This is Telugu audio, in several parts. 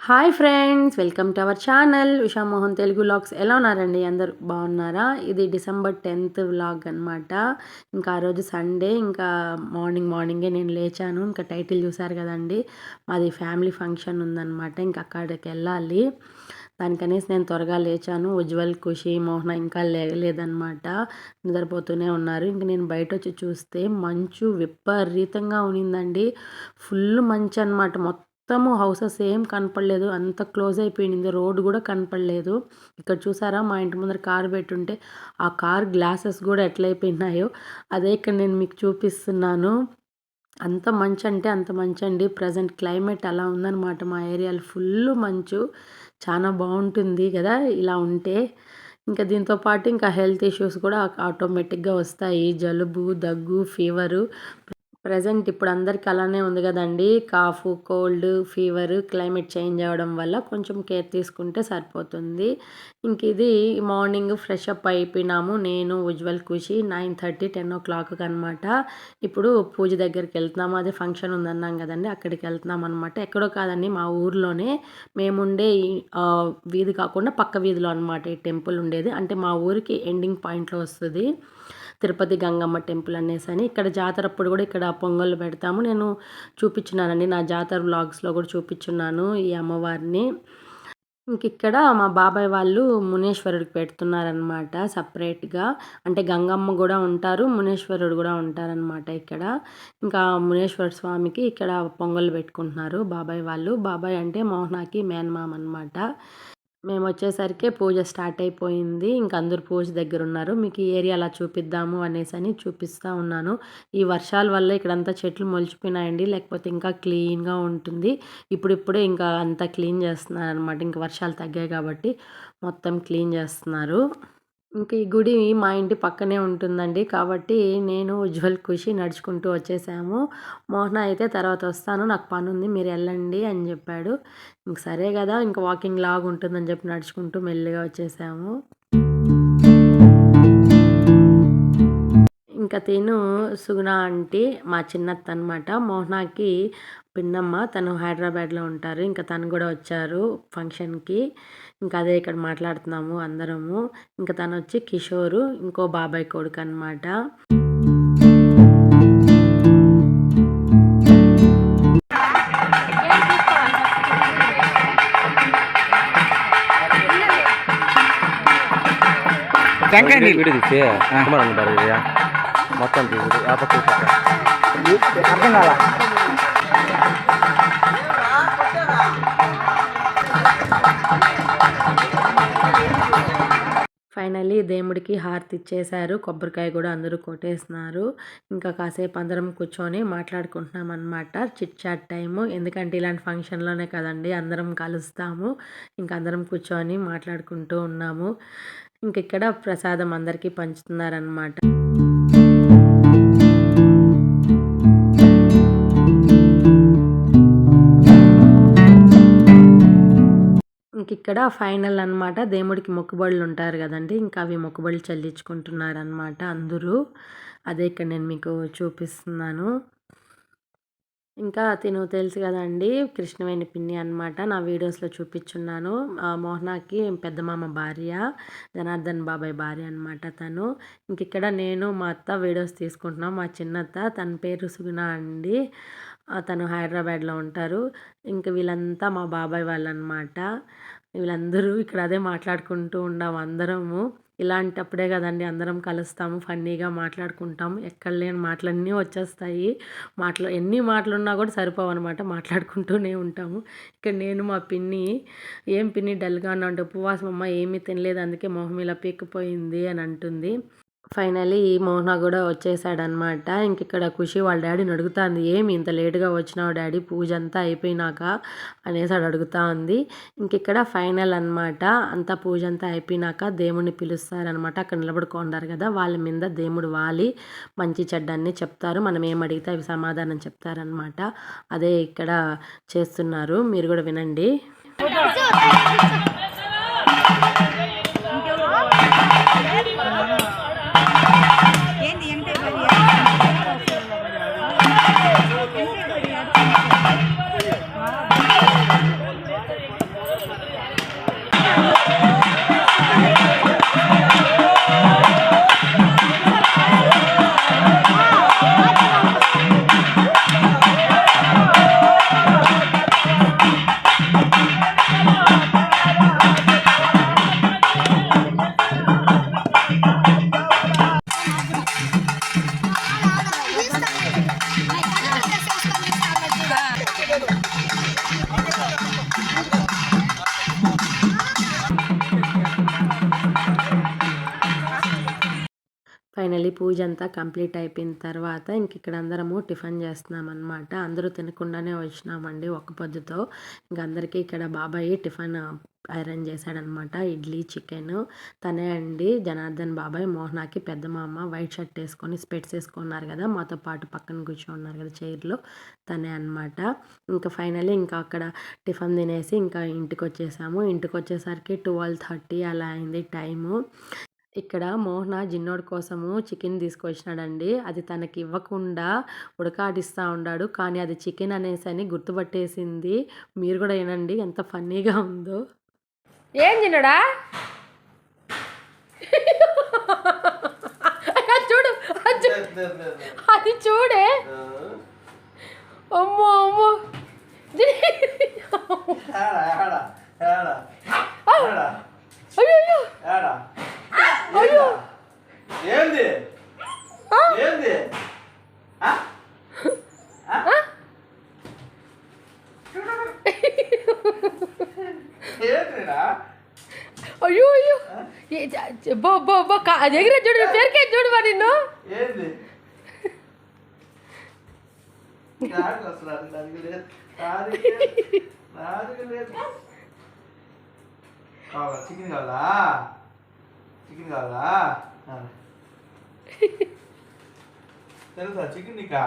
Hi friends, welcome to our channel Usha Mohan Telugu vlogs. ఎలా ఉన్నారండి? అందరూ బాగున్నారా? ఇది డిసెంబర్ 10th వ్లాగ్ అనమాట. ఇంకా ఆ రోజు సండే. ఇంకా మార్నింగే నేను లేచాను. ఇంకా టైటిల్ చూసారు కదండి, మాది ఫ్యామిలీ ఫంక్షన్ ఉందన్నమాట. ఇంకా అక్కడికి వెళ్ళాలి. దానికనేసి నేను త్వరగా లేచాను. ఉజ్వల్, ఖుషి, మోహన ఇంకా లేదనమాట, నిద్రపోతూనే ఉన్నారు. ఇంక నేను బయట వచ్చి చూస్తే మంచు విపరీతంగా ఉనిందండి. ఫుల్ మంచు అనమాట. మొత్తము హౌసెస్ ఏం కనపడలేదు, అంత క్లోజ్ అయిపోయింది. రోడ్డు కూడా కనపడలేదు. ఇక్కడ చూసారా, మా ఇంటి ముందర కారు పెట్టుంటే ఆ కార్ గ్లాసెస్ కూడా ఎట్లయిపోయినాయో అదే ఇక్కడ నేను మీకు చూపిస్తున్నాను. అంత మంచు అంటే అంత మంచు అండి. ప్రజెంట్ క్లైమేట్ అలా ఉందన్నమాట. మా ఏరియాలో ఫుల్ మంచు. చాలా బాగుంటుంది కదా ఇలా ఉంటే. ఇంకా దీంతో పాటు ఇంకా హెల్త్ ఇష్యూస్ కూడా ఆటోమేటిక్గా వస్తాయి. జలుబు, దగ్గు, ఫీవరు. ప్రజెంట్ ఇప్పుడు అందరికి అలానే ఉంది కదండి. Cough, cold, fever, climate change అవ్వడం వల్ల కొంచెం కేర్ తీసుకుంటే సరిపోతుంది. ఇంక ఇది మార్నింగ్ ఫ్రెష్ అప్ అయిపోయినాము. నేను, ఉజ్వల్, ఖుషి 9:30, 10 o'clock అనమాట. ఇప్పుడు పూజ దగ్గరికి వెళ్తున్నాము. అదే ఫంక్షన్ ఉందన్నాం కదండి, అక్కడికి వెళ్తున్నాం అనమాట. ఎక్కడో కాదండి, మా ఊర్లోనే. మేముండే వీధి కాకుండా పక్క వీధిలో అనమాట ఈ టెంపుల్ ఉండేది. అంటే మా ఊరికి ఎండింగ్ పాయింట్లో వస్తుంది తిరుపతి గంగమ్మ టెంపుల్ అనేసి అని. ఇక్కడ జాతర అప్పుడు కూడా ఇక్కడ పొంగళ్ళు పెడతాము. నేను చూపించున్నానండి, నా జాతర వ్లాగ్స్లో కూడా చూపించున్నాను ఈ అమ్మవారిని. ఇంక ఇక్కడ మా బాబాయ్ వాళ్ళు మునేశ్వరుడికి పెడుతున్నారనమాట సపరేట్గా. అంటే గంగమ్మ కూడా ఉంటారు, మునేశ్వరుడు కూడా ఉంటారనమాట ఇక్కడ. ఇంకా మునేశ్వర స్వామికి ఇక్కడ పొంగళ్ళు పెట్టుకుంటున్నారు బాబాయ్ వాళ్ళు. బాబాయ్ అంటే మోహనాకి మేనమామ అనమాట. మేము వచ్చేసరికి పూజ స్టార్ట్ అయిపోయింది. ఇంక అందరూ పూజ దగ్గర ఉన్నారు. మీకు ఈ ఏరియా అలా చూపిద్దాము అనేసి అని చూపిస్తూ ఉన్నాను. ఈ వర్షాల వల్ల ఇక్కడంతా చెట్లు మొలిచిపోయినాయండి, లేకపోతే ఇంకా క్లీన్గా ఉంటుంది. ఇప్పుడిప్పుడే ఇంకా అంతా క్లీన్ చేస్తున్నారు అనమాట. ఇంక వర్షాలు తగ్గాయి కాబట్టి మొత్తం క్లీన్ చేస్తున్నారు. ఇంక ఈ గుడి మా ఇంటి పక్కనే ఉంటుందండి. కాబట్టి నేను, ఉజ్వల్, ఖుషి నడుచుకుంటూ వచ్చేసాము. మోహన అయితే తర్వాత వస్తాను, నాకు పని ఉంది, మీరు వెళ్ళండి అని చెప్పాడు. ఇంక సరే కదా, ఇంక వాకింగ్ లాగా ఉంటుందని చెప్పి నడుచుకుంటూ మెల్లిగా వచ్చేసాము. ఇంకా తిను సుగుణ ఆంటీ మా చిన్నత్త అనమాట. మోహనాకి పిన్నమ్మ, తను హైదరాబాద్లో ఉంటారు. ఇంకా తను కూడా వచ్చారు ఫంక్షన్కి. ఇంకా అదే ఇక్కడ మాట్లాడుతున్నాము అందరము. ఇంకా తను వచ్చి కిషోరు, ఇంకో బాబాయ్ కొడుకు అనమాట. మొత్తం అర్థం కాల. ఫైనల్లీ దేవుడికి హారతి ఇచ్చేశారు. కొబ్బరికాయ కూడా అందరూ కొట్టేస్తున్నారు. ఇంకా కాసేపు అందరం కూర్చొని మాట్లాడుకుంటున్నాం అనమాట. Chit chat time. ఎందుకంటే ఇలాంటి ఫంక్షన్లోనే కదండి అందరం కలుస్తాము. ఇంకా అందరం కూర్చొని మాట్లాడుకుంటూ ఉన్నాము. ఇంక ఇక్కడ ప్రసాదం అందరికీ పంచుతున్నారనమాట. ఇక్కడ ఫైనల్ అనమాట. దేవుడికి మొక్కుబడులు ఉంటారు కదండి, ఇంకా అవి మొక్కుబడులు చెల్లించుకుంటున్నారనమాట అందరూ. అదే ఇక్కడ నేను మీకు చూపిస్తున్నాను. ఇంకా తిను తెలుసు కదండి, కృష్ణవేణి పిన్ని అనమాట. నా వీడియోస్లో చూపించున్నాను. మోహనాకి పెద్ద మామ భార్య, జనార్దన్ బాబాయ్ భార్య అనమాట తను. ఇంక ఇక్కడ నేను మా అత్త వీడియోస్ తీసుకుంటున్నాం. మా చిన్నత్త, తన పేరు సుగుణ అండి. తను హైదరాబాద్లో ఉంటారు. ఇంక వీళ్ళంతా మా బాబాయ్ వాళ్ళు అనమాట. వీళ్ళందరూ ఇక్కడ అదే మాట్లాడుకుంటూ ఉన్నాము అందరము. ఇలాంటప్పుడే కదండి అందరం కలుస్తాము, ఫన్నీగా మాట్లాడుకుంటాము. ఎక్కడ లేని మాటలన్నీ వచ్చేస్తాయి. ఎన్ని మాటలున్నా కూడా సరిపోవు అనమాట, మాట్లాడుకుంటూనే ఉంటాము. ఇక్కడ నేను మా పిన్ని, ఏం పిన్ని డల్గా ఉన్నా అంటే, ఉపవాసం అమ్మ, ఏమీ తినలేదు, అందుకే మొహం ఇలా పీక్కిపోయింది అని అంటుంది. ఫైనలీ మోహన కూడా వచ్చేసాడనమాట. ఇంక ఇక్కడ ఖుషి వాళ్ళ డాడీని అడుగుతుంది, ఏమి ఇంత లేటుగా వచ్చినావు డాడీ, పూజ అంతా అయిపోయినాక అనేసి అడుగుతా ఉంది. ఇంక ఇక్కడ ఫైనల్ అనమాట. అంతా పూజ అంతా అయిపోయినాక దేవుడిని పిలుస్తారనమాట. అక్కడ నిలబడుకుంటారు కదా, వాళ్ళ మీద దేవుడు వాలి మంచి చెడ్డన్ని చెప్తారు. మనం ఏం అడిగితే అవి సమాధానం చెప్తారనమాట. అదే ఇక్కడ చేస్తున్నారు, మీరు కూడా వినండి. ఫైనల్లీ పూజ అంతా కంప్లీట్ అయిపోయిన తర్వాత ఇంక ఇక్కడ అందరము టిఫిన్ చేస్తున్నామన్నమాట. అందరూ తినకుండానే వచ్చినామండి ఒక్క పొద్దుతో. ఇంక అందరికీ ఇక్కడ బాబాయ్ టిఫిన్ అరేంజ్ చేశాడనమాట. ఇడ్లీ, చికెను. తనే అండి జనార్దన్ బాబాయ్, మోహనాకి పెద్ద మామ. వైట్ షర్ట్ వేసుకొని స్పెట్స్ వేసుకున్నారు కదా, మాతో పాటు పక్కన కూర్చోన్నారు కదా చైర్లో, తనే అనమాట. ఇంకా ఫైనల్లీ ఇంకా అక్కడ టిఫిన్ తినేసి ఇంకా ఇంటికి వచ్చేసాము. ఇంటికి వచ్చేసరికి 12:30 అలా అయింది టైము. ఇక్కడ మోహన జిన్నోడి కోసము చికెన్ తీసుకొచ్చినాడండి. అది తనకి ఇవ్వకుండా ఉడకాడిస్తా ఉన్నాడు. కానీ అది చికెన్ అనేసని గుర్తుపట్టేసింది. మీరు కూడా వినండి ఎంత ఫన్నీగా ఉందో. ఏం తిన్నాడా చూడు, అది చూడే. అమ్మో అమ్మో అయ్యో అయ్యో ఏంది ఏంది ఏంటిరా అయ్యో అయ్యో దగ్గర చూడు, పేరుకే చూడు మరి నిన్ను. ఏంది దానికి లేదు కావాలా చికెన్ కావాలా చికెన్ కావాలా తెలుసా చికెన్ నీకా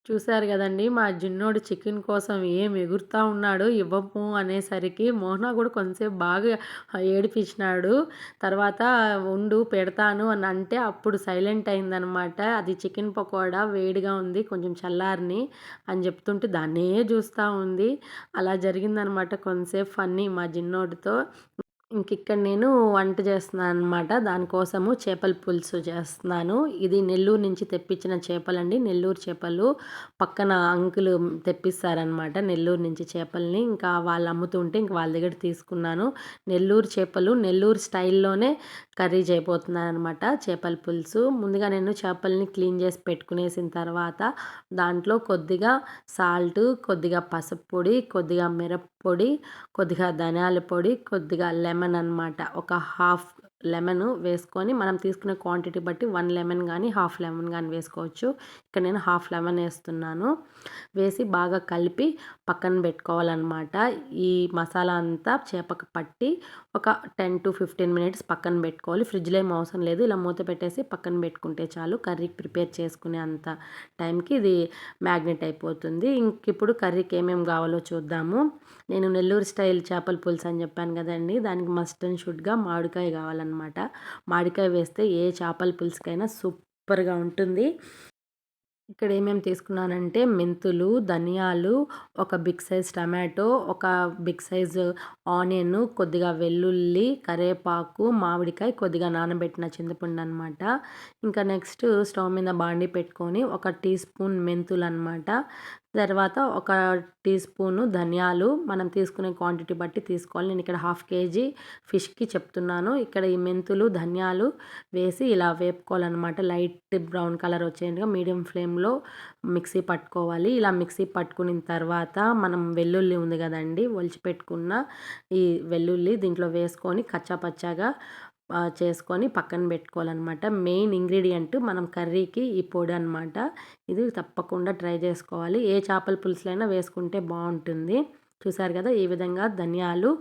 చూశారు కదండి మా జిన్నోడు చికెన్ కోసం ఏం ఎగురుతా ఉన్నాడు. ఇవ్వము అనేసరికి మోహన కూడా కొంతసేపు బాగా ఏడిపించినాడు. తర్వాత ఉండు పెడతాను అని అంటే అప్పుడు సైలెంట్ అయిందనమాట. అది చికెన్ పకోడా వేడిగా ఉంది, కొంచెం చల్లారని అని చెప్తుంటే దాన్నే చూస్తూ ఉంది. అలా జరిగిందనమాట కొంతసేపు ఫన్నీ మా జిన్నోడితో. ఇక్కడ నేను వంట చేస్తున్నాను అనమాట. దానికోసము చేపల పులుసు చేస్తున్నాను. ఇది నెల్లూరు నుంచి తెప్పించిన చేపలండి, నెల్లూరు చేపలు. పక్కన అంకులు తెప్పిస్తారనమాట నెల్లూరు నుంచి చేపల్ని. ఇంకా వాళ్ళు అమ్ముతుంటే ఇంక వాళ్ళ దగ్గర తీసుకున్నాను. నెల్లూరు చేపలు నెల్లూరు స్టైల్లోనే కర్రీ చేయబోతున్నాను అనమాట, చేపల పులుసు. ముందుగా నేను చేపల్ని క్లీన్ చేసి పెట్టుకునేసిన తర్వాత దాంట్లో కొద్దిగా సాల్ట్, కొద్దిగా పసుపు పొడి, కొద్దిగా మిరప్పొడి, కొద్దిగా ధనియాల పొడి, కొద్దిగా లెమన్ అనమాట. ఒక హాఫ్ లెమన్ వేసుకొని మనం తీసుకునే క్వాంటిటీ బట్టి 1 లెమన్ కానీ హాఫ్ లెమన్ కానీ వేసుకోవచ్చు. ఇక్కడ నేను హాఫ్ లెమన్ వేస్తున్నాను. వేసి బాగా కలిపి పక్కన పెట్టుకోవాలన్నమాట. ఈ మసాలా అంతా చేపకు పట్టి ఒక 10 to 15 మినిట్స్ పక్కన పెట్టుకోవాలి. ఫ్రిడ్జ్లో ఏం అవసరం లేదు, ఇలా మూత పెట్టేసి పక్కన పెట్టుకుంటే చాలు. కర్రీకి ప్రిపేర్ చేసుకునే అంత టైంకి ఇది మ్యాగ్నెట్ అయిపోతుంది. ఇంక ఇప్పుడు కర్రీకి ఏమేమి కావాలో చూద్దాము. నేను నెల్లూరు స్టైల్ చేపల పులుసు అని చెప్పాను కదండి, దానికి మస్ట్ అండ్ షుడ్గా మామిడికాయ కావాలన్నమాట. మామిడికాయ వేస్తే ఏ చేపల పులుసుకైనా సూపర్గా ఉంటుంది. ఇక్కడ ఏమేమి తీసుకున్నానంటే మెంతులు, ధనియాలు, ఒక బిగ్ సైజ్ టమాటో, ఒక బిగ్ సైజ్ ఆనియన్, కొద్దిగా వెల్లుల్లి, కరివేపాకు, మామిడికాయ, కొద్దిగా నానబెట్టిన చింతపండు అనమాట. ఇంకా నెక్స్ట్ స్టవ్ మీద బాండి పెట్టుకొని 1 టీ స్పూన్ మెంతులు అనమాట. తర్వాత 1 టీ స్పూను ధనియాలు, మనం తీసుకునే క్వాంటిటీ బట్టి తీసుకోవాలి. నేను ఇక్కడ 1/2 kg ఫిష్కి చెప్తున్నాను. ఇక్కడ ఈ మెంతులు, ధనియాలు వేసి ఇలా వేపుకోవాలన్నమాట. లైట్ బ్రౌన్ కలర్ వచ్చేట్టుగా మీడియం ఫ్లేమ్లో మిక్సీ పట్టుకోవాలి. ఇలా మిక్సీ పట్టుకున్న తర్వాత మనం వెల్లుల్లి ఉంది కదండి, ఒలిచిపెట్టుకున్న ఈ వెల్లుల్లి దీంట్లో వేసుకొని కచ్చాపచ్చాగా చేసుకొని పక్కన పెట్టుకోవాలన్నమాట. మెయిన్ ఇంగ్రీడియంట్ మనం కర్రీకి ఈ పొడి అనమాట. ఇది తప్పకుండా ట్రై చేసుకోవాలి. ఏ చేపల పులుసులైనా వేసుకుంటే బాగుంటుంది. చూసారు కదా, ఈ విధంగా ధనియాలు,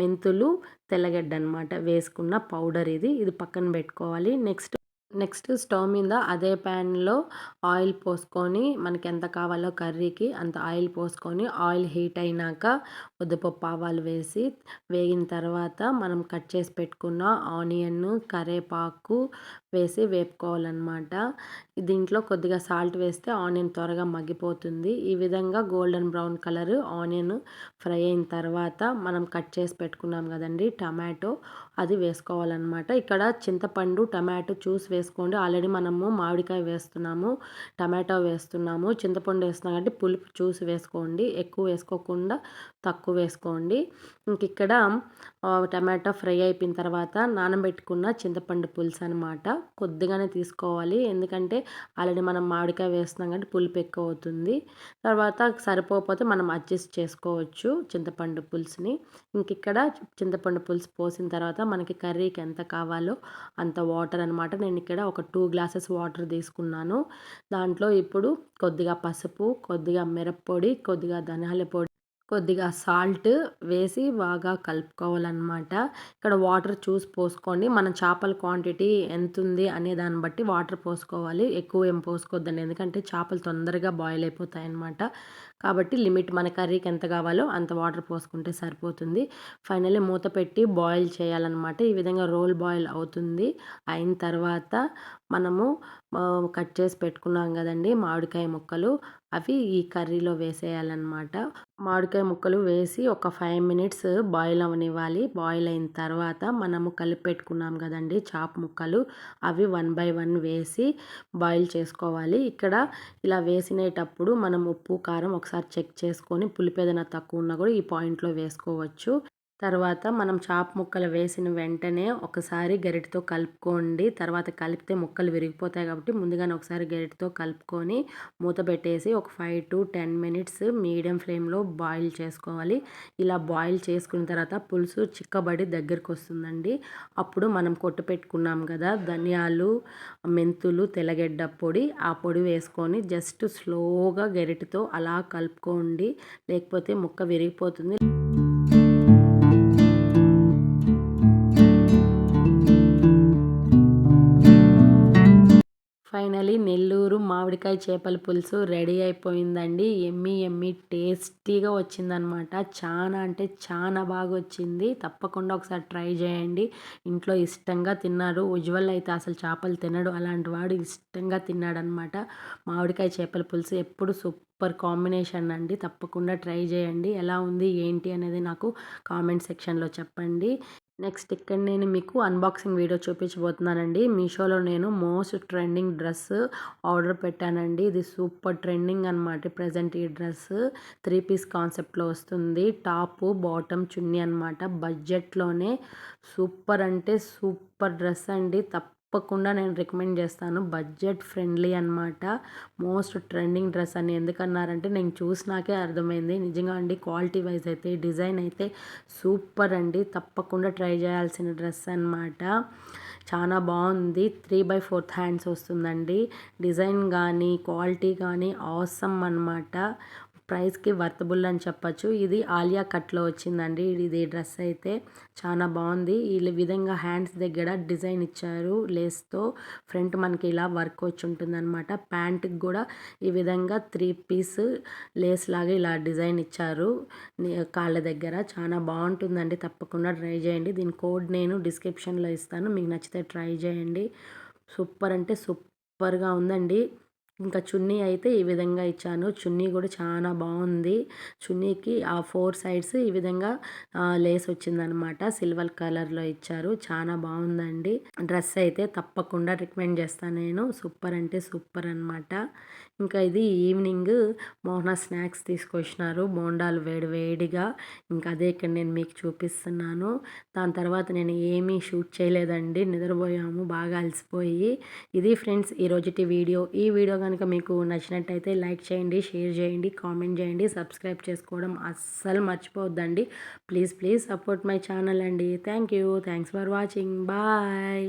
మెంతులు, తెల్లగడ్డ అనమాట వేసుకున్న పౌడర్ ఇది. ఇది పక్కన పెట్టుకోవాలి. నెక్స్ట్ స్టవ్ మీద అదే ప్యాన్లో ఆయిల్ పోసుకొని మనకి ఎంత కావాలో కర్రీకి అంత ఆయిల్ పోసుకొని, ఆయిల్ హీట్ అయినాక ఉద్దిపప్పు, ఆవాలు వేసి వేగిన తర్వాత మనం కట్ చేసి పెట్టుకున్న ఆనియన్, కరివేపాకు వేసి వేపుకోవాలన్నమాట. దీంట్లో కొద్దిగా సాల్ట్ వేస్తే ఆనియన్ త్వరగా మగ్గిపోతుంది. ఈ విధంగా golden brown colour onion fry అయిన తర్వాత మనం కట్ చేసి పెట్టుకున్నాం కదండి టమాటో, అది వేసుకోవాలన్నమాట. ఇక్కడ చింతపండు, టమాటో చూసి వేసుకోండి. ఆల్రెడీ మనము మామిడికాయ వేస్తున్నాము, టమాటో వేస్తున్నాము, చింతపండు వేస్తున్నాం కాబట్టి పులుపు చూసి వేసుకోండి. ఎక్కువ వేసుకోకుండా తక్కువ వేసుకోండి. ఇంక ఇక్కడ టమాటో ఫ్రై అయిపోయిన తర్వాత నానబెట్టుకున్న చింతపండు పులుసు అనమాట. కొద్దిగానే తీసుకోవాలి, ఎందుకంటే ఆల్రెడీ మనం మామిడికాయ వేస్తున్నాం కాబట్టి పులుపు ఎక్కువ అవుతుంది. తర్వాత సరిపోకపోతే మనం అడ్జస్ట్ చేసుకోవచ్చు చింతపండు పులుసుని. ఇక్కడ చింతపండు పులుసు పోసిన తర్వాత మనకి కర్రీకి ఎంత కావాలో అంత వాటర్ అనమాట. నేను ఇక్కడ ఒక 2 గ్లాసెస్ వాటర్ తీసుకున్నాను. దాంట్లో ఇప్పుడు కొద్దిగా పసుపు, కొద్దిగా మిరప్పొడి, కొద్దిగా ధనియాల పొడి, కొద్దిగా సాల్ట్ వేసి బాగా కలుపుకోవాలన్నమాట. ఇక్కడ వాటర్ చూసి పోసుకోండి. మన చేపల క్వాంటిటీ ఎంతుంది అనే దాన్ని బట్టి వాటర్ పోసుకోవాలి. ఎక్కువ ఏం పోసుకోవద్దండి, ఎందుకంటే చేపలు తొందరగా బాయిల్ అయిపోతాయన్నమాట. కాబట్టి లిమిట్, మన కర్రీకి ఎంత కావాలో అంత వాటర్ పోసుకుంటే సరిపోతుంది. ఫైనల్లీ మూత పెట్టి బాయిల్ చేయాలన్నమాట. ఈ విధంగా రోల్ బాయిల్ అవుతుంది. అయిన తర్వాత మనము కట్ చేసి పెట్టుకున్నాం కదండి మామిడికాయ ముక్కలు, అవి ఈ కర్రీలో వేసేయాలన్నమాట. మామిడికాయ ముక్కలు వేసి ఒక 5 మినిట్స్ బాయిల్ అవ్వనివ్వాలి. బాయిల్ అయిన తర్వాత మనము కలిపి పెట్టుకున్నాం కదండి చేప ముక్కలు, అవి 1 బై 1 వేసి బాయిల్ చేసుకోవాలి. ఇక్కడ ఇలా వేసినేటప్పుడు మనం ఉప్పు కారం ఒకసారి చెక్ చేసుకొని, పులుపు ఏదైనా తక్కువ ఉన్నా కూడా ఈ పాయింట్లో వేసుకోవచ్చు. తర్వాత మనం చేప ముక్కలు వేసిన వెంటనే ఒకసారి గరిటెతో కలుపుకోండి. తర్వాత కలిపితే ముక్కలు విరిగిపోతాయి కాబట్టి ముందుగానే ఒకసారి గరిటెతో కలుపుకొని మూత పెట్టేసి ఒక 5 to 10 మినిట్స్ మీడియం ఫ్లేమ్లో బాయిల్ చేసుకోవాలి. ఇలా బాయిల్ చేసుకున్న తర్వాత పులుసు చిక్కబడి దగ్గరికి వస్తుందండి. అప్పుడు మనం కొట్టు పెట్టుకున్నాం కదా ధనియాలు, మెంతులు, తెల్లగడ్డ పొడి, ఆ పొడి వేసుకొని జస్ట్ స్లోగా గరిటెతో అలా కలుపుకోండి, లేకపోతే ముక్క విరిగిపోతుంది. ఫైనలీ నెల్లూరు మామిడికాయ చేపల పులుసు రెడీ అయిపోయిందండి. ఎమ్మీ ఎమ్మీ టేస్టీగా వచ్చిందనమాట. చాలా అంటే చాలా బాగా వచ్చింది. తప్పకుండా ఒకసారి ట్రై చేయండి. ఇంట్లో ఇష్టంగా తిన్నారు. ఉజ్వల్ అయితే అసలు చేపలు తినడు, అలాంటి వాడు ఇష్టంగా తిన్నాడనమాట. మామిడికాయ చేపల పులుసు ఎప్పుడు సూపర్ కాంబినేషన్ అండి. తప్పకుండా ట్రై చేయండి. ఎలా ఉంది ఏంటి అనేది నాకు కామెంట్ సెక్షన్లో చెప్పండి. నెక్స్ట్ ఇక్కడ నేను మీకు అన్బాక్సింగ్ వీడియో చూపించబోతున్నానండి. మీషోలో నేను మోస్ట్ ట్రెండింగ్ డ్రెస్ ఆర్డర్ పెట్టానండి. ఇది సూపర్ ట్రెండింగ్ అనమాట. ప్రజెంట్ ఈ డ్రెస్ 3 పీస్ కాన్సెప్ట్లో వస్తుంది. టాప్, బాటమ్, చున్నీ అనమాట. బడ్జెట్లోనే సూపర్ అంటే సూపర్ డ్రెస్ అండి. తప్పకుండా నేను రికమెండ్ చేస్తాను. బడ్జెట్ ఫ్రెండ్లీ అనమాట. మోస్ట్ ట్రెండింగ్ డ్రెస్ అని ఎందుకన్నారంటే నేను చూసినాకే అర్థమైంది. నిజంగా అండి, క్వాలిటీ వైజ్ అయితే డిజైన్ అయితే సూపర్ అండి. తప్పకుండా ట్రై చేయాల్సిన డ్రెస్ అనమాట. చాలా బాగుంది. 3/4 హ్యాండ్స్ వస్తుందండి. డిజైన్ కానీ క్వాలిటీ కానీ ఆసమ్ అనమాట. ప్రైస్కి వర్తబుల్ అని చెప్పచ్చు. ఇది ఆలియా కట్లో వచ్చిందండి. ఇది డ్రెస్ అయితే చాలా బాగుంది. ఈ విధంగా హ్యాండ్స్ దగ్గర డిజైన్ ఇచ్చారు లేస్తో. ఫ్రంట్ మనకి ఇలా వర్క్ వచ్చి ఉంటుంది అనమాట. ప్యాంట్కి కూడా ఈ విధంగా 3 పీస్ లేస్ లాగా ఇలా డిజైన్ ఇచ్చారు కాళ్ళ దగ్గర. చాలా బాగుంటుందండి. తప్పకుండా ట్రై చేయండి. దీని కోడ్ నేను డిస్క్రిప్షన్లో ఇస్తాను. మీకు నచ్చితే ట్రై చేయండి. సూపర్ అంటే సూపర్గా ఉందండి. ఇంకా చున్నీ అయితే ఈ విధంగా ఇచ్చాను. చున్నీ కూడా చాలా బాగుంది. చున్నీకి ఆ 4 సైడ్స్ ఈ విధంగా లేస్ వచ్చిందనమాట. సిల్వర్ కలర్లో ఇచ్చారు. చాలా బాగుందండి. డ్రెస్ అయితే తప్పకుండా రికమెండ్ చేస్తాను నేను. సూపర్ అంటే సూపర్ అనమాట. ఇంకా ఇది ఈవినింగ్ మోహన స్నాక్స్ తీసుకొచ్చినారు. బోండాలు వేడి వేడిగా. ఇంకా అదే ఇక్కడ నేను మీకు చూపిస్తున్నాను. దాని తర్వాత నేను ఏమీ షూట్ చేయలేదండి. నిద్రపోయాము బాగా అలసిపోయి. ఇది ఫ్రెండ్స్ ఈరోజుటి వీడియో. ఈ వీడియో కనుక మీకు నచ్చినట్టయితే లైక్ చేయండి, షేర్ చేయండి, కామెంట్ చేయండి, సబ్స్క్రైబ్ చేసుకోవడం అస్సలు మర్చిపోవద్దండి. ప్లీజ్ సపోర్ట్ మై ఛానల్ అండి. Thanks for watching. బాయ్.